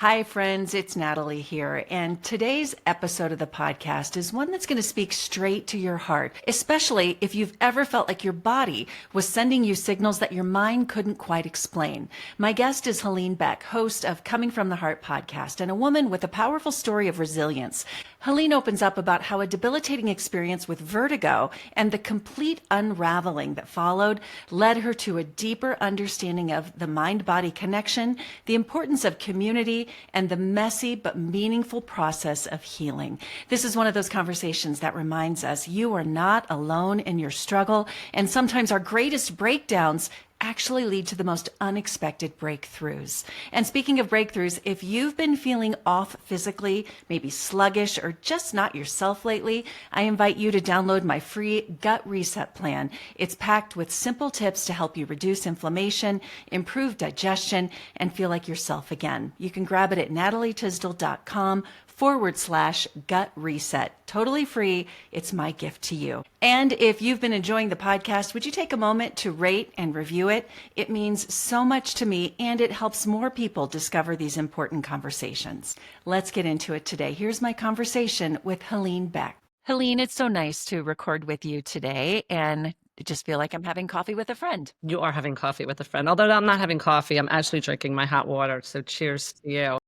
Hi, friends. It's Natalie here. And today's episode of the podcast is one that's going to speak straight to your heart, especially if you've ever felt like your body was sending you signals that your mind couldn't quite explain. My guest is Helene Beck, host of Coming from the Heart podcast, and a woman with a powerful story of resilience. Helene opens up about how a debilitating experience with vertigo and the complete unraveling that followed led her to a deeper understanding of the mind-body connection, the importance of community, and the messy but meaningful process of healing. This is one of those conversations that reminds us you are not alone in your struggle, and sometimes our greatest breakdowns actually lead to the most unexpected breakthroughs. And speaking of breakthroughs, if you've been feeling off physically, maybe sluggish, or just not yourself lately, I invite you to download my free Gut Reset Plan. It's packed with simple tips to help you reduce inflammation, improve digestion, and feel like yourself again. You can grab it at natalietysdal.com/gut reset. Totally free. It's my gift to you. And if you've been enjoying the podcast, would you take a moment to rate and review it? It means so much to me, and it helps more people discover these important conversations. Let's get into it today. Here's my conversation with Helene Beck. Helene, it's so nice to record with you today, and I just feel like I'm having coffee with a friend. You are having coffee with a friend. Although I'm not having coffee, I'm actually drinking my hot water. So cheers to you.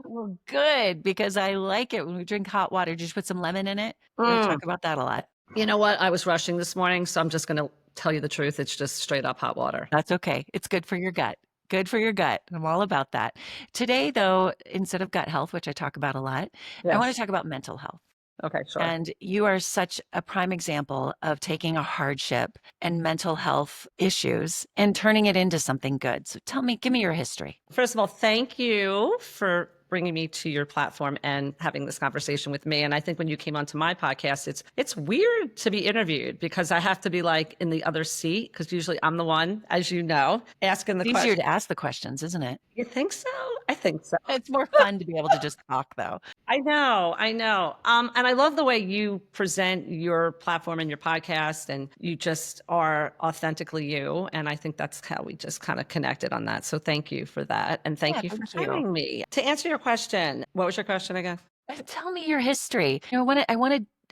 Well, good, because I like it when we drink hot water. Did you put some lemon in it? We talk about that a lot. You know what? I was rushing this morning, so I'm just going to tell you the truth. It's just straight up hot water. That's okay. It's good for your gut. Good for your gut. I'm all about that. Today, though, instead of gut health, which I talk about a lot, I want to talk about mental health. Okay, sure. And you are such a prime example of taking a hardship and mental health issues and turning it into something good. So give me your history. First of all, thank you for bringing me to your platform and having this conversation with me. And I think when you came onto my podcast, it's weird to be interviewed because I have to be like in the other seat because usually I'm the one, as you know, asking the It's question. easier to ask the questions, isn't it? You think so? I think so. It's more fun to be able to just talk, though. I know. And I love the way you present your platform and your podcast, and you just are authentically you. And I think that's how we just kind of connected on that. So thank you for that. And thank you for having me. To answer your question, what was your question again? Tell me your history. I want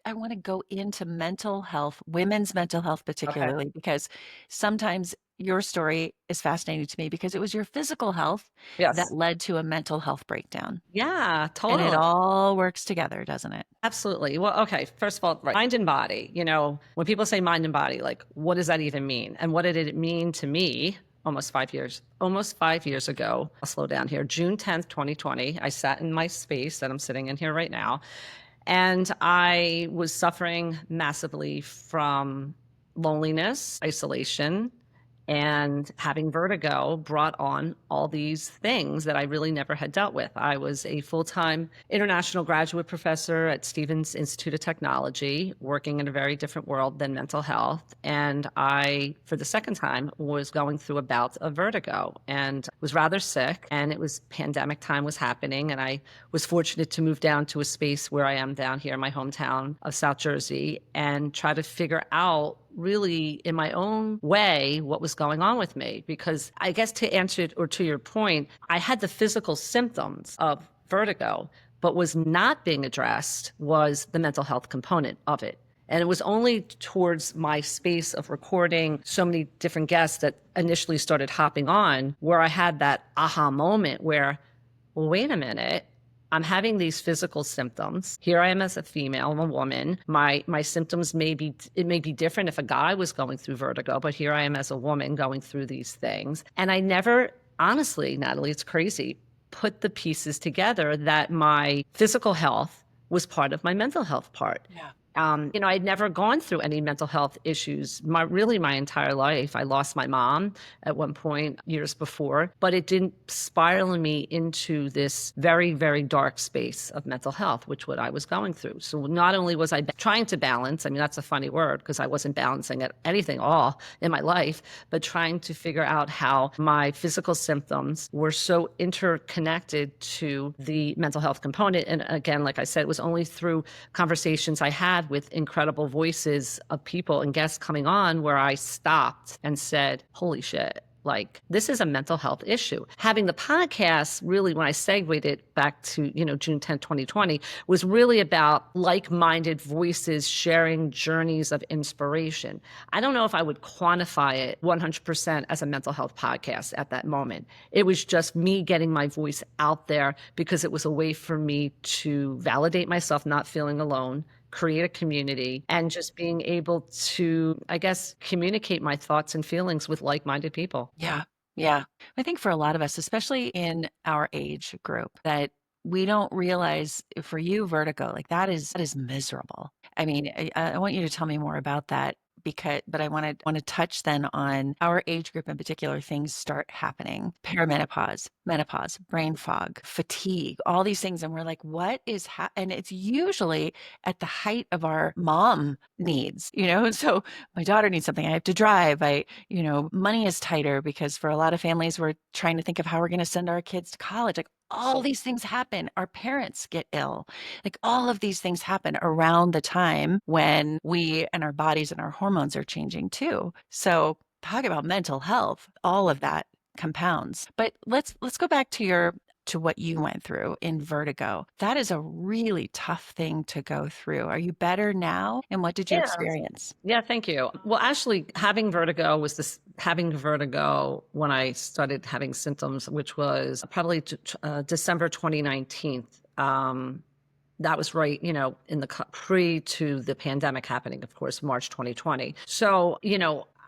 to go into mental health, women's mental health particularly, because sometimes your story is fascinating to me because it was your physical health that led to a mental health breakdown. Yeah, totally. And it all works together, doesn't it? Absolutely. Well, okay. First of all, right. Mind and body, when people say mind and body, like, what does that even mean? And what did it mean to me almost 5 years ago? I'll slow down here. June 10th, 2020, I sat in my space that I'm sitting in here right now. And I was suffering massively from loneliness, isolation, and having vertigo brought on all these things that I really never had dealt with. I was a full-time international graduate professor at Stevens Institute of Technology, working in a very different world than mental health. And I, for the second time, was going through a bout of vertigo and was rather sick. And it was pandemic time was happening. And I was fortunate to move down to a space where I am down here in my hometown of South Jersey and try to figure out really in my own way what was going on with me. Because I guess to answer it, or to your point, I had the physical symptoms of vertigo, but was not being addressed was the mental health component of it. And it was only towards my space of recording so many different guests that initially started hopping on where I had that aha moment where, well, wait a minute, I'm having these physical symptoms. Here I am as a female, I'm a woman. My symptoms may be different if a guy was going through vertigo, but here I am as a woman going through these things. And I never, honestly, Natalie, it's crazy, put the pieces together that my physical health was part of my mental health part. Yeah. I'd never gone through any mental health issues my entire life. I lost my mom at one point years before, but it didn't spiral me into this very, very dark space of mental health, which what I was going through. So not only was I trying to balance, that's a funny word because I wasn't balancing at anything all in my life, but trying to figure out how my physical symptoms were so interconnected to the mental health component. And again, like I said, it was only through conversations I had with incredible voices of people and guests coming on where I stopped and said, holy shit, like, this is a mental health issue. Having the podcast, really, when I segued it back to, June 10th, 2020, was really about like-minded voices sharing journeys of inspiration. I don't know if I would quantify it 100% as a mental health podcast at that moment. It was just me getting my voice out there because it was a way for me to validate myself, not feeling alone, create a community, and just being able to, I guess, communicate my thoughts and feelings with like-minded people. Yeah. Yeah. I think for a lot of us, especially in our age group, that we don't realize for you, vertigo, like that is miserable. I mean, I want you to tell me more about that but I want to touch then on our age group in particular. Things start happening: perimenopause, menopause, brain fog, fatigue, all these things, and we're like, what is and it's usually at the height of our mom needs, So my daughter needs something. I have to drive. Money is tighter because for a lot of families, we're trying to think of how we're going to send our kids to college. Like all these things happen. Our parents get ill. Like all of these things happen around the time when we and our bodies and our hormones are changing too. So talk about mental health, all of that compounds. But let's go back to what you went through in vertigo. That is a really tough thing to go through. Are you better now? And what did you Yeah. experience? Yeah, thank you. Well, actually, having vertigo when I started having symptoms, which was probably December 2019. That was right, in the pre to the pandemic happening, of course, March 2020. So,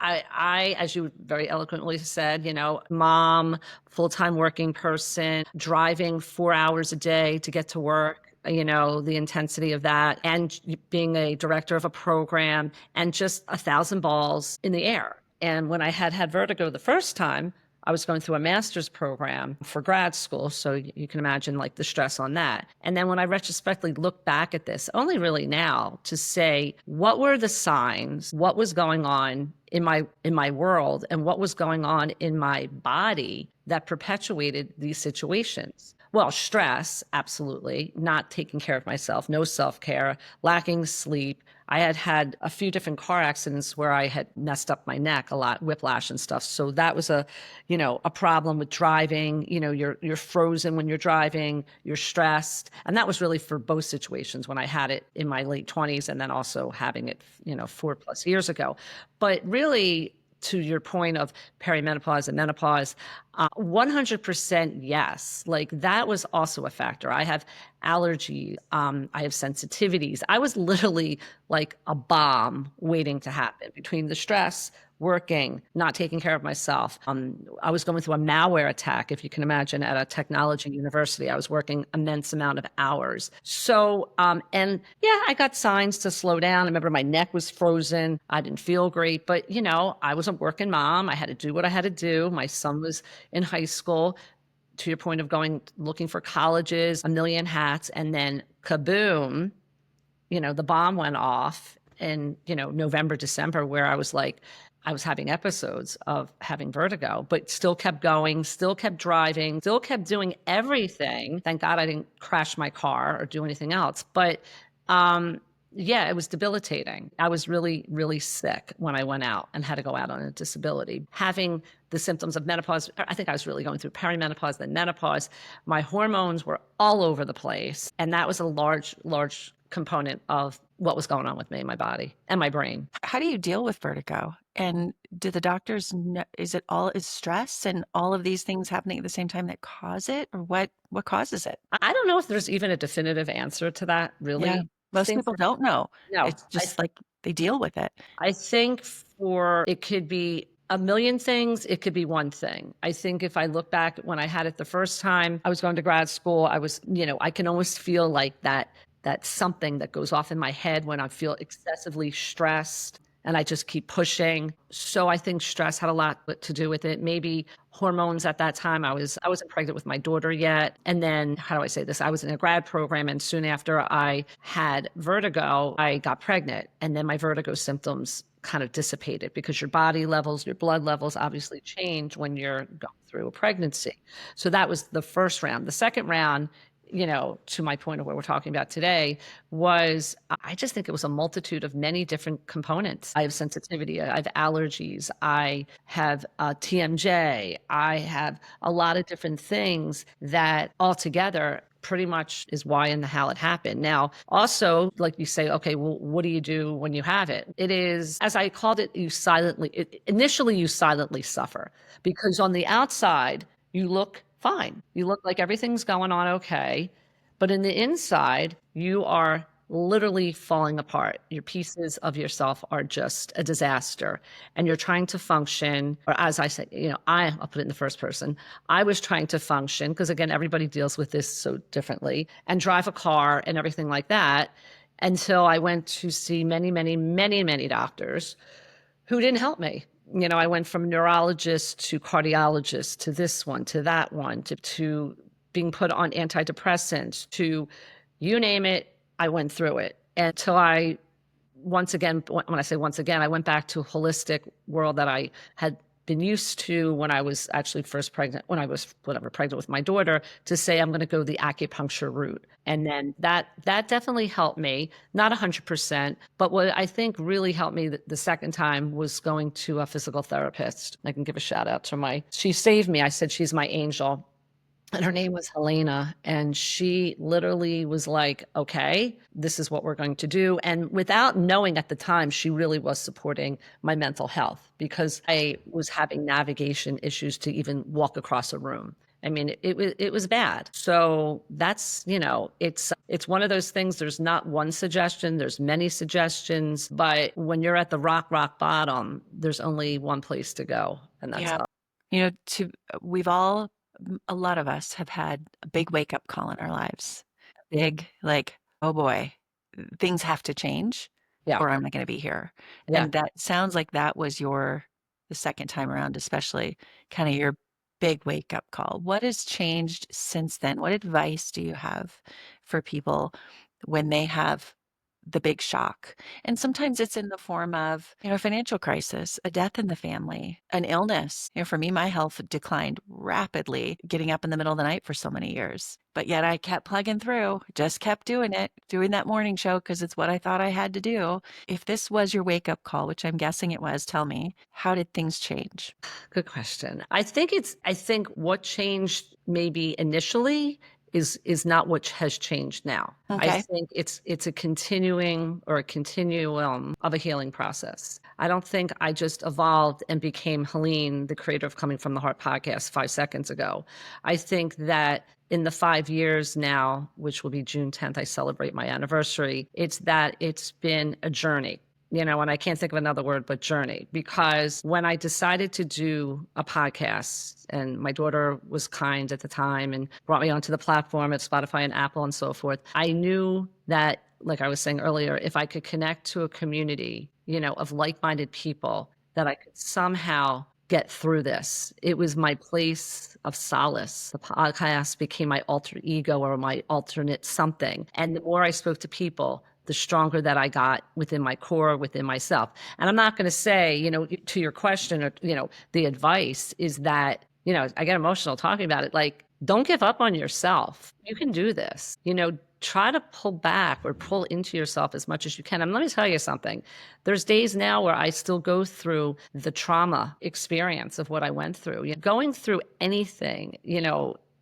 as you very eloquently said, mom, full-time working person, driving 4 hours a day to get to work, the intensity of that, and being a director of a program, and just 1,000 balls in the air. And when I had vertigo the first time, I was going through a master's program for grad school. So you can imagine like the stress on that. And then when I retrospectively look back at this, only really now to say, what were the signs? What was going on in my world, and what was going on in my body that perpetuated these situations? Well, stress, absolutely. Not taking care of myself, no self-care, lacking sleep. I had a few different car accidents where I had messed up my neck a lot, whiplash and stuff. So that was a problem with driving. You're frozen when you're driving, you're stressed. And that was really for both situations, when I had it in my late 20s and then also having it, 4+ years ago. But really, to your point of perimenopause and menopause, 100% yes. Like that was also a factor. I have allergies. I have sensitivities. I was literally like a bomb waiting to happen between the stress, working, not taking care of myself. I was going through a malware attack, if you can imagine, at a technology university. I was working immense amount of hours. So, and yeah, I got signs to slow down. I remember my neck was frozen. I didn't feel great, but I was a working mom. I had to do what I had to do. My son was in high school. To your point of looking for colleges, a million hats, and then kaboom, the bomb went off in, November, December, where I was having episodes of having vertigo, but still kept going, still kept driving, still kept doing everything. Thank God I didn't crash my car or do anything else. But yeah, it was debilitating. I was really, really sick when I went out and had to go out on a disability. Having the symptoms of menopause, I think I was really going through perimenopause, then menopause. My hormones were all over the place. And that was a large, large component of what was going on with me, my body and my brain. How do you deal with vertigo? And do the doctors know, is stress and all of these things happening at the same time that cause it, or what causes it? I don't know if there's even a definitive answer to that, really. Yeah. Most Think people don't know. no. It's just like they deal with it. I think it could be a million things. It could be one thing. I think if I look back when I had it the first time, I was going to grad school. I was, I can almost feel like that something that goes off in my head when I feel excessively stressed and I just keep pushing. So I think stress had a lot to do with it. Maybe hormones at that time. I wasn't pregnant with my daughter yet. And then, how do I say this? I was in a grad program, and soon after I had vertigo, I got pregnant. And then my vertigo symptoms kind of dissipated because your body levels, your blood levels obviously change when you're going through a pregnancy. So that was the first round. The second round to my point of what we're talking about today, was I just think it was a multitude of many different components. I have sensitivity, I have allergies, I have TMJ, I have a lot of different things that altogether pretty much is why and the how it happened. Now, also, like you say, okay, well, what do you do when you have it? It is, as I called it, initially you silently suffer, because on the outside, you look fine. You look like everything's going on okay. But in the inside, you are literally falling apart. Your pieces of yourself are just a disaster. And you're trying to function, or as I say, I'll put it in the first person. I was trying to function, because again, everybody deals with this so differently, and drive a car and everything like that, until I went to see many, many, many, many doctors who didn't help me. I went from neurologist to cardiologist to this one, to that one, to being put on antidepressants, to you name it, I went through it until once again, when I say once again, I went back to a holistic world that I had been used to when I was actually first pregnant, when I was pregnant with my daughter, to say I'm going to go the acupuncture route. And then that definitely helped me, not 100%, but what I think really helped me the second time was going to a physical therapist. I can give a shout out to she saved me. I said she's my angel. And her name was Helena. And she literally was like, okay, this is what we're going to do. And without knowing at the time, she really was supporting my mental health, because I was having navigation issues to even walk across a room. I mean, it was bad. So that's, it's one of those things. There's not one suggestion, there's many suggestions, but when you're at the rock bottom, there's only one place to go. And that's Yeah. up. We've all, a lot of us have had a big wake up call in our lives. Big, like, oh boy, things have to change Yeah. or I'm not going to be here. Yeah. And that sounds like that was the second time around, especially kind of your big wake up call. What has changed since then? What advice do you have for people when they have the big shock? And sometimes it's in the form of, a financial crisis, a death in the family, an illness. For me, my health declined rapidly, getting up in the middle of the night for so many years. But yet I kept plugging through, just kept doing it, doing that morning show because it's what I thought I had to do. If this was your wake up call, which I'm guessing it was, tell me, how did things change? Good question. I think what changed maybe initially is not what has changed now. I Okay. think it's a continuing or a continuum of a healing process. I don't think I just evolved and became Helene, the creator of Coming from the Heart podcast 5 seconds ago. I think that in the 5 years now, which will be June 10th, I celebrate my anniversary, it's been a journey. And I can't think of another word but journey, because when I decided to do a podcast, and my daughter was kind at the time and brought me onto the platform at Spotify and Apple and so forth, I knew that, like I was saying earlier, if I could connect to a community, of like-minded people, that I could somehow get through this. It was my place of solace. The podcast became my alter ego or my alternate something. And the more I spoke to people, the stronger that I got within my core, within myself. And I'm not going to say, to your question, or, the advice is that, I get emotional talking about it. Like, don't give up on yourself. You can do this. Try to pull back or pull into yourself as much as you can. And let me tell you something. There's days now where I still go through the trauma experience of what I went through. Going through anything,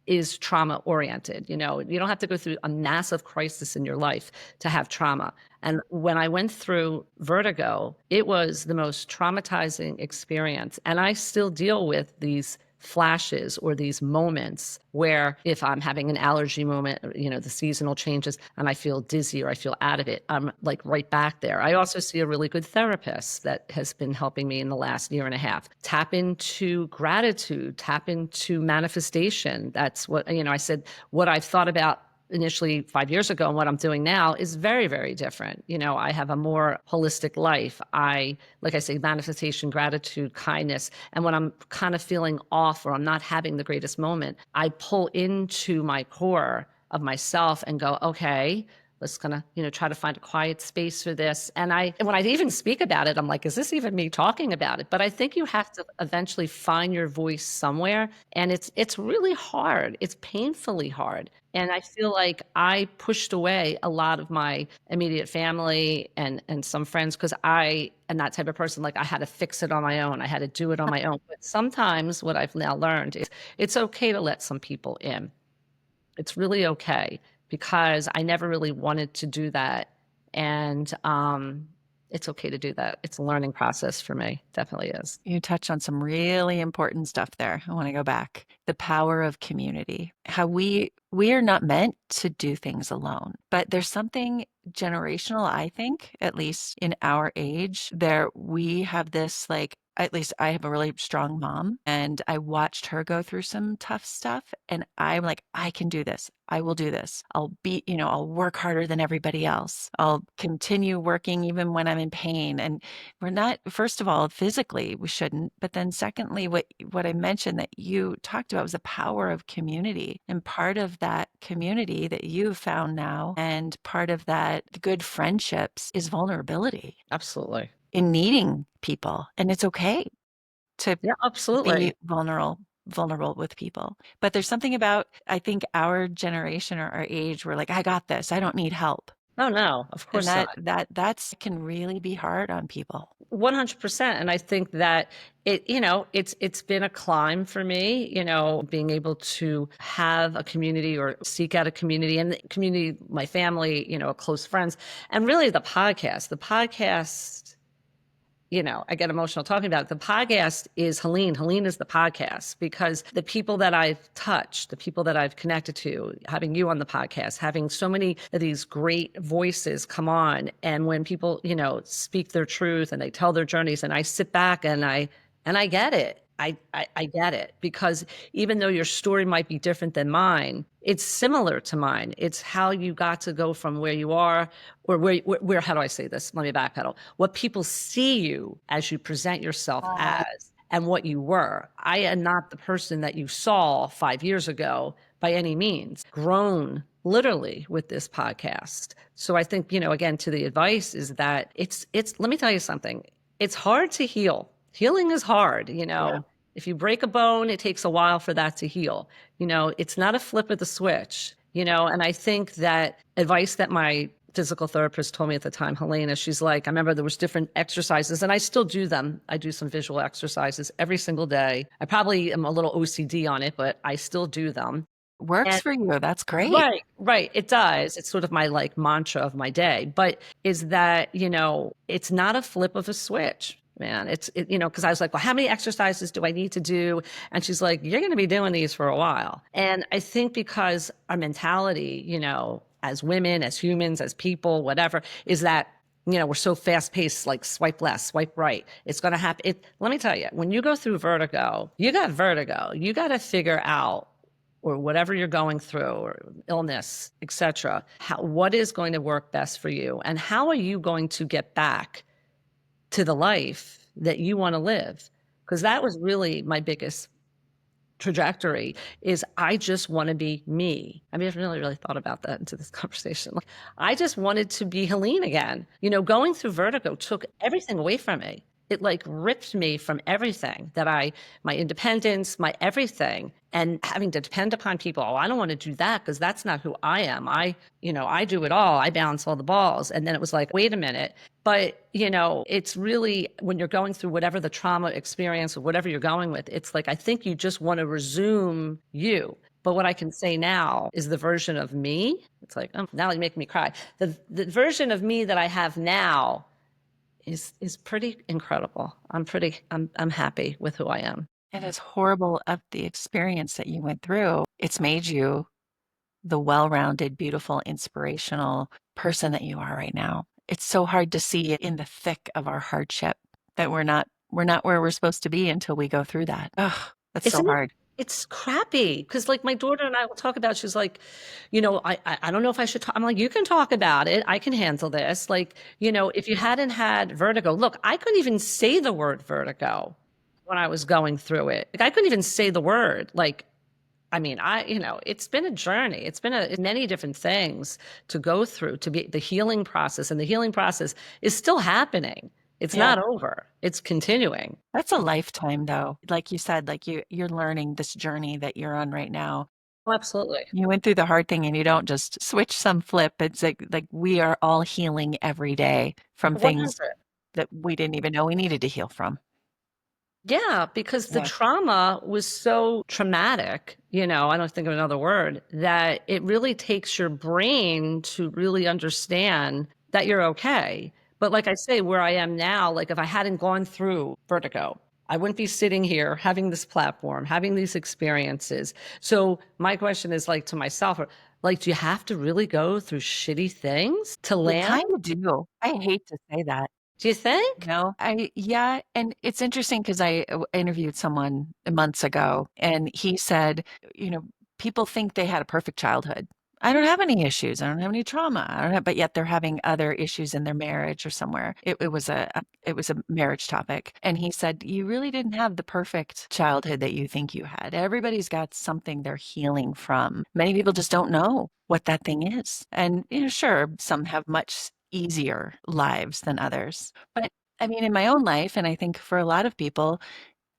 is trauma oriented. You don't have to go through a massive crisis in your life to have trauma. And when I went through vertigo, it was the most traumatizing experience. And I still deal with these flashes or these moments where, if I'm having an allergy moment, the seasonal changes, and I feel dizzy or I feel out of it, I'm like right back there. I also see a really good therapist that has been helping me in the last year and a half. Tap into gratitude, tap into manifestation. That's what, I said, what I've thought about initially 5 years ago and what I'm doing now is very, very different. I have a more holistic life. Like I say, manifestation, gratitude, kindness. And when I'm kind of feeling off or I'm not having the greatest moment, I pull into my core of myself and go, okay, was going to, try to find a quiet space for this. And when I even speak about it, I'm like, is this even me talking about it? But I think you have to eventually find your voice somewhere. And it's really hard. It's painfully hard. And I feel like I pushed away a lot of my immediate family and some friends because I am that type of person. Like I had to fix it on my own. I had to do it on my own. But sometimes what I've now learned is it's okay to let some people in. It's really okay because I never really wanted to do that. And it's okay to do that. It's a learning process for me. Definitely is. You touched on some really important stuff there. I want to go back. The power of community. How we are not meant to do things alone. But there's something generational, I think, at least in our age, there we have this like at least I have a really strong mom and I watched her go through some tough stuff and I'm like, I can do this. I will do this. I'll work harder than everybody else. I'll continue working even when I'm in pain. And we're not, first of all, physically, we shouldn't. But then secondly, what I mentioned that you talked about was the power of community. And part of that community that you've found now and part of that good friendships is vulnerability. Absolutely. In needing people. And it's okay to Yeah, absolutely. be vulnerable with people. But there's something about, I think, our generation or our age, we're like, I got this. I don't need help. Oh, no, of And course not. that's can really be hard on people. 100%. And I think that it's been a climb for me, being able to have a community or seek out a community and the community, my family, close friends, and really the podcast, I get emotional talking about it. The podcast is Helene. Helene is the podcast because the people that I've touched, the people that I've connected to, having you on the podcast, having so many of these great voices come on. And when people, speak their truth and they tell their journeys and I sit back and I get it. I get it because even though your story might be different than mine, it's similar to mine. It's how you got to go from where you are or where how do I say this? Let me backpedal. What people see you as you present yourself as and what you were. I am not the person that you saw 5 years ago by any means. Grown literally with this podcast. So I think, again, to the advice is that it's let me tell you something. It's hard to heal. Healing is hard, Yeah. If you break a bone, it takes a while for that to heal. It's not a flip of the switch, and I think that advice that my physical therapist told me at the time, Helena, she's like, I remember there was different exercises and I still do them. I do some visual exercises every single day. I probably am a little OCD on it, but I still do them. Works And for you. That's great. right. It does. It's sort of my like mantra of my day, but is that, it's not a flip of a switch. Man, because I was like, well, how many exercises do I need to do? And she's like, you're going to be doing these for a while. And I think because our mentality, as women, as humans, as people, whatever, is that, we're so fast paced, like swipe left, swipe right. It's going to happen. Let me tell you, when you go through vertigo, you got vertigo. You got to figure out or whatever you're going through or illness, etc. What is going to work best for you? And how are you going to get back to the life that you want to live? Because that was really my biggest trajectory is I just want to be me. I mean, I've really thought about that into this conversation. Like, I just wanted to be Helene again. Going through vertigo took everything away from me. It like ripped me from everything my independence, my everything, and having to depend upon people. Oh, I don't want to do that because that's not who I am. I do it all. I balance all the balls. And then it was like, wait a minute. But, it's really when you're going through whatever the trauma experience or whatever you're going with, it's like, I think you just want to resume you. But what I can say now is the version of me. It's like, oh, now you make me cry. The version of me that I have now is pretty incredible. I'm happy with who I am. And as horrible of the experience that you went through, it's made you the well-rounded, beautiful, inspirational person that you are right now. It's so hard to see it in the thick of our hardship that we're not where we're supposed to be until we go through that. Oh, that's so Isn't it? hard. It's crappy because like my daughter and I will talk about, she's like, I don't know if I should talk. I'm like, you can talk about it. I can handle this. Like, if you hadn't had vertigo, look, I couldn't even say the word vertigo when I was going through it. Like I couldn't even say the word. Like I mean, it's been a journey. It's been many different things to go through to be the healing process. And the healing process is still happening. It's Yeah. not over. It's continuing. That's a lifetime though. Like you said, like you're learning this journey that you're on right now. Oh, absolutely. You went through the hard thing and you don't just switch some flip. It's like we are all healing every day from things 100. that we didn't even know we needed to heal from. Yeah, because the Yeah. trauma was so traumatic, I don't think of another word, that it really takes your brain to really understand that you're okay. But like I say, where I am now, like if I hadn't gone through vertigo, I wouldn't be sitting here having this platform, having these experiences. So my question is like to myself, like, do you have to really go through shitty things to You land? kind of do. I hate to say that. Do you think? No, yeah. And it's interesting because I interviewed someone months ago and he said, you know, people think they had a perfect childhood. I don't have any issues. I don't have any trauma. I don't have, but yet they're having other issues in their marriage or somewhere. It was a marriage topic. And he said, you really didn't have the perfect childhood that you think you had. Everybody's got something they're healing from. Many people just don't know what that thing is. And, sure, some have much easier lives than others. But I mean, in my own life, and I think for a lot of people,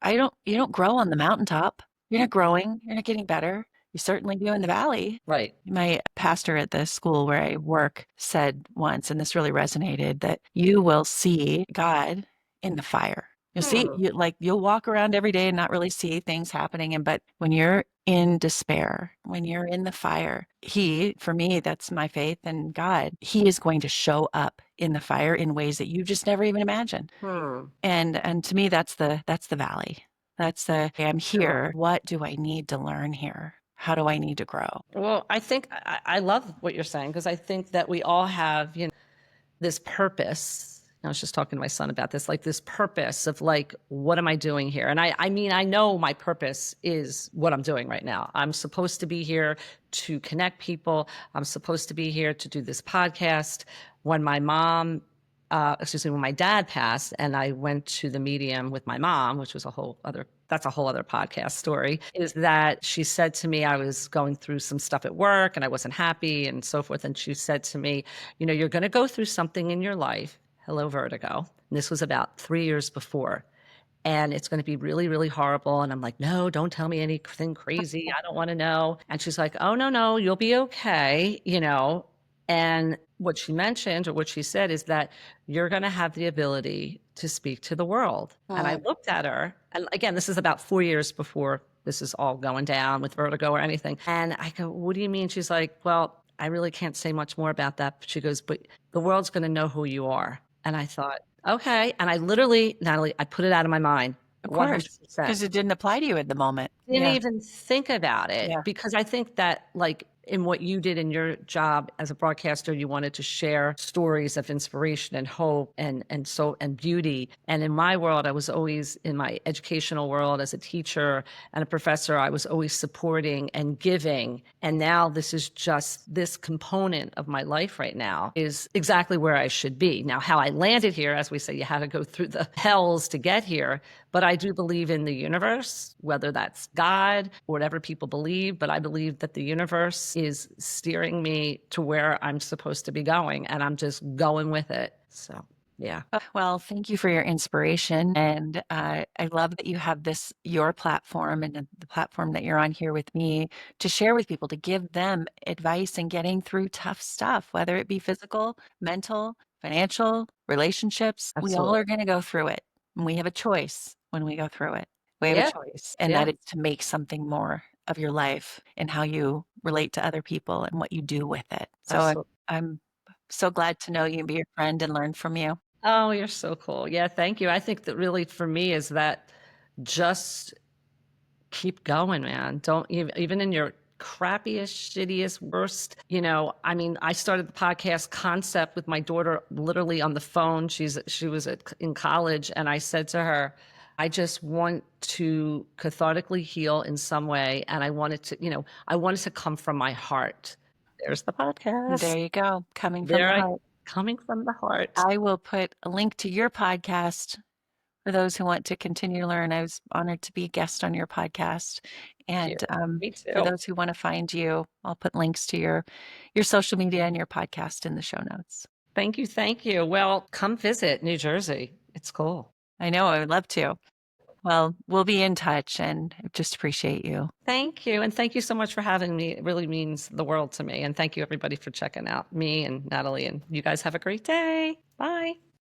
you don't grow on the mountaintop. You're not growing. You're not getting better. You certainly do in the valley. Right. My pastor at the school where I work said once, and this really resonated, that you will see God in the fire. You'll see, Hmm. you'll walk around every day and not really see things happening. But when you're in despair, when you're in the fire, for me, that's my faith in God. He is going to show up in the fire in ways that you just never even imagined. Hmm. And to me, that's the valley. That's the, "Okay, I'm Sure. here. What do I need to learn here? How do I need to grow?" Well, I think I love what you're saying because I think that we all have, this purpose. I was just talking to my son about this, like this purpose of like, what am I doing here? And I mean, I know my purpose is what I'm doing right now. I'm supposed to be here to connect people. I'm supposed to be here to do this podcast. When when my dad passed and I went to the medium with my mom, which was that's a whole other podcast story, is that she said to me, I was going through some stuff at work and I wasn't happy and so forth. And she said to me, you're going to go through something in your life. Hello, vertigo. And this was about 3 years before. And it's going to be really, really horrible. And I'm like, no, don't tell me anything crazy. I don't want to know. And she's like, oh, no, no, you'll be okay. And what she mentioned or what she said is that you're going to have the ability to speak to the world. And I looked at her, and again, this is about 4 years before this is all going down with vertigo or anything. And I go, what do you mean? She's like, well, I really can't say much more about that. But she goes, but the world's going to know who you are. And I thought, okay. And I literally, Natalie, I put it out of my mind Of course, 100%. because it didn't apply to you at the moment. Didn't Yeah. even think about it Yeah. because I think that like in what you did in your job as a broadcaster, you wanted to share stories of inspiration and hope and beauty. And in my world, I was always in my educational world as a teacher and a professor, I was always supporting and giving. And now this is just this component of my life right now is exactly where I should be. Now, how I landed here, as we say, you had to go through the hells to get here. But I do believe in the universe, whether that's God or whatever people believe. But I believe that the universe is steering me to where I'm supposed to be going. And I'm just going with it. So, yeah. Well, thank you for your inspiration. And I love that you have your platform and the platform that you're on here with me to share with people, to give them advice in getting through tough stuff, whether it be physical, mental, financial, relationships. We all Absolutely. are going to go through it. And we have a choice when we go through it. We have a Yeah. choice, and Yeah. that is to make something more of your life and how you relate to other people and what you do with it. So Absolutely. I'm so glad to know you and be your friend and learn from you. Oh, you're so cool. Yeah. Thank you. I think that really for me is that just keep going, man. Don't even in your crappiest, shittiest, worst, I mean, I started the podcast concept with my daughter literally on the phone. She was in college and I said to her, I just want to cathartically heal in some way. And I wanted I wanted to come from my heart. There's the podcast. There you go. Coming from There the I heart. coming from the heart. I will put a link to your podcast for those who want to continue to learn. I was honored to be a guest on your podcast. Thank you. And Me for too. those who want to find you, I'll put links to your social media and your podcast in the show notes. Thank you. Thank you. Well, come visit New Jersey. It's cool. I know, I would love to. Well, we'll be in touch and I just appreciate you. Thank you. And thank you so much for having me. It really means the world to me. And thank you, everybody, for checking out me and Natalie. And you guys have a great day. Bye.